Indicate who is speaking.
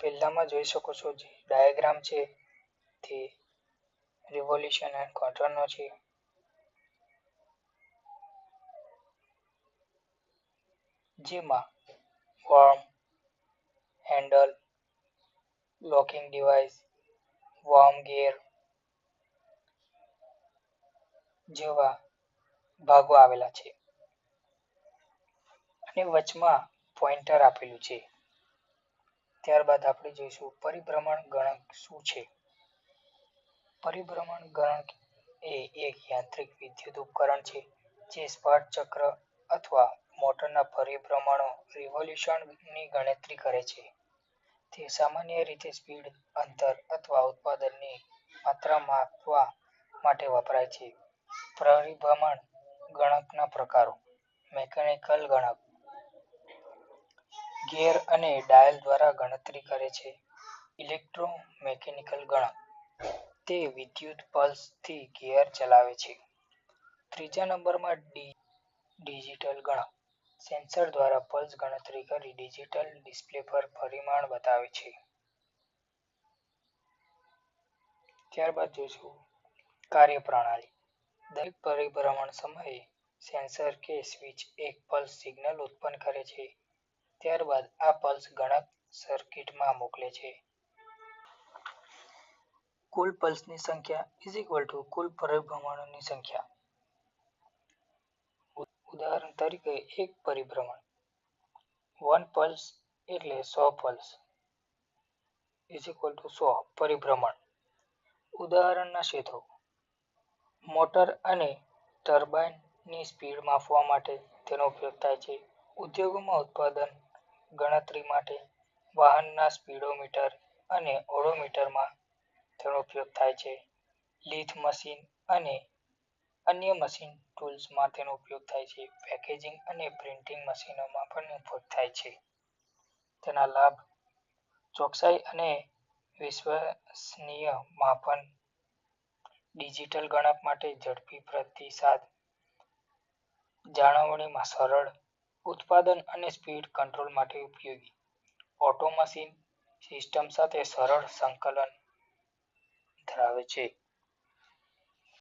Speaker 1: પહેલામાં જોઈ શકો છો જે ડાયાગ્રામ છે તે રિવોલ્યુશન એન્ડ ક્વાર્ટરનો છે. જેમાં worm, handle, locking device, worm gear જેવા ભાગો આવેલા છે અને વચમાં પોઇન્ટર આપેલું છે. ત્યારબાદ આપણે જોઈશું પરિભ્રમણ ગણક શું છે. પરિભ્રમણ ગણક એ એક યાંત્રિક વિદ્યુત ઉપકરણ છે જે સ્પાર્ક ચક્ર અથવા મોટરના પરિભ્રમણો રિવોલ્યુશનની ગણતરી કરે છે. તે સામાન્ય રીતે સ્પીડ, અંતર અથવા ઉત્પાદનની માત્રા માપવા માટે વપરાય છે. પરિભ્રમણ ગણકના પ્રકારો: મિકેનિકલ ગણક ગિયર અને ડાયલ દ્વારા ગણતરી કરે છે. ઇલેક્ટ્રોમિકેનિકલ ગણક તે વિદ્યુત પલ્સથી ગિયર ચલાવે છે. ત્રીજા નંબરમાં ડિજિટલ ગણક સેન્સર દ્વારા પલ્સ ગણતરી કરી ડિજિટલ ડિસ્પ્લે પર પરિમાણ બતાવે છે. ત્યારબાદ જોઈશું કાર્યપ્રણાલી. દરેક પરિભ્રમણ સમયે સેન્સર કે સ્વિચ એક પલ્સ સિગ્નલ ઉત્પન્ન કરે છે. ત્યારબાદ આ પલ્સ ગણક સર્કિટમાં મોકલે છે. કુલ પલ્સની સંખ્યા કુલ પરિભ્રમણોની સંખ્યા. ઉદાહરણ તરીકે એક પરિભ્રમણ 1 પલ્સ એટલે 100 પલ્સ 100 પરિભ્રમણ. ઉદાહરણના ક્ષેત્રો: મોટર અને ટર્બાઇનની સ્પીડ માપવા માટે તેનો ઉપયોગ થાય છે. ઉદ્યોગોમાં ઉત્પાદન ગણતરી માટે વાહનના સ્પીડોમીટર અને ઓડોમીટરમાં તેનો ઉપયોગ થાય છે. લીથ મશીન અને અન્ય મશીન ટૂલ્સમાં તેનો ઉપયોગ થાય છે. પેકેજિંગ અને પ્રિન્ટિંગ મશીનોમાં પણ ઉપયોગ થાય છે. તેના લાભ: ચોકસાઈ અને વિશ્વસનીય માપન, ડિજિટલ ગણક માટે ઝડપી પ્રતિસાદ, જાળવણીમાં સરળ, ઉત્પાદન અને સ્પીડ કંટ્રોલ માટે ઉપયોગી, ઓટોમેશન સિસ્ટમ સાથે સરળ સંકલન ધરાવે છે.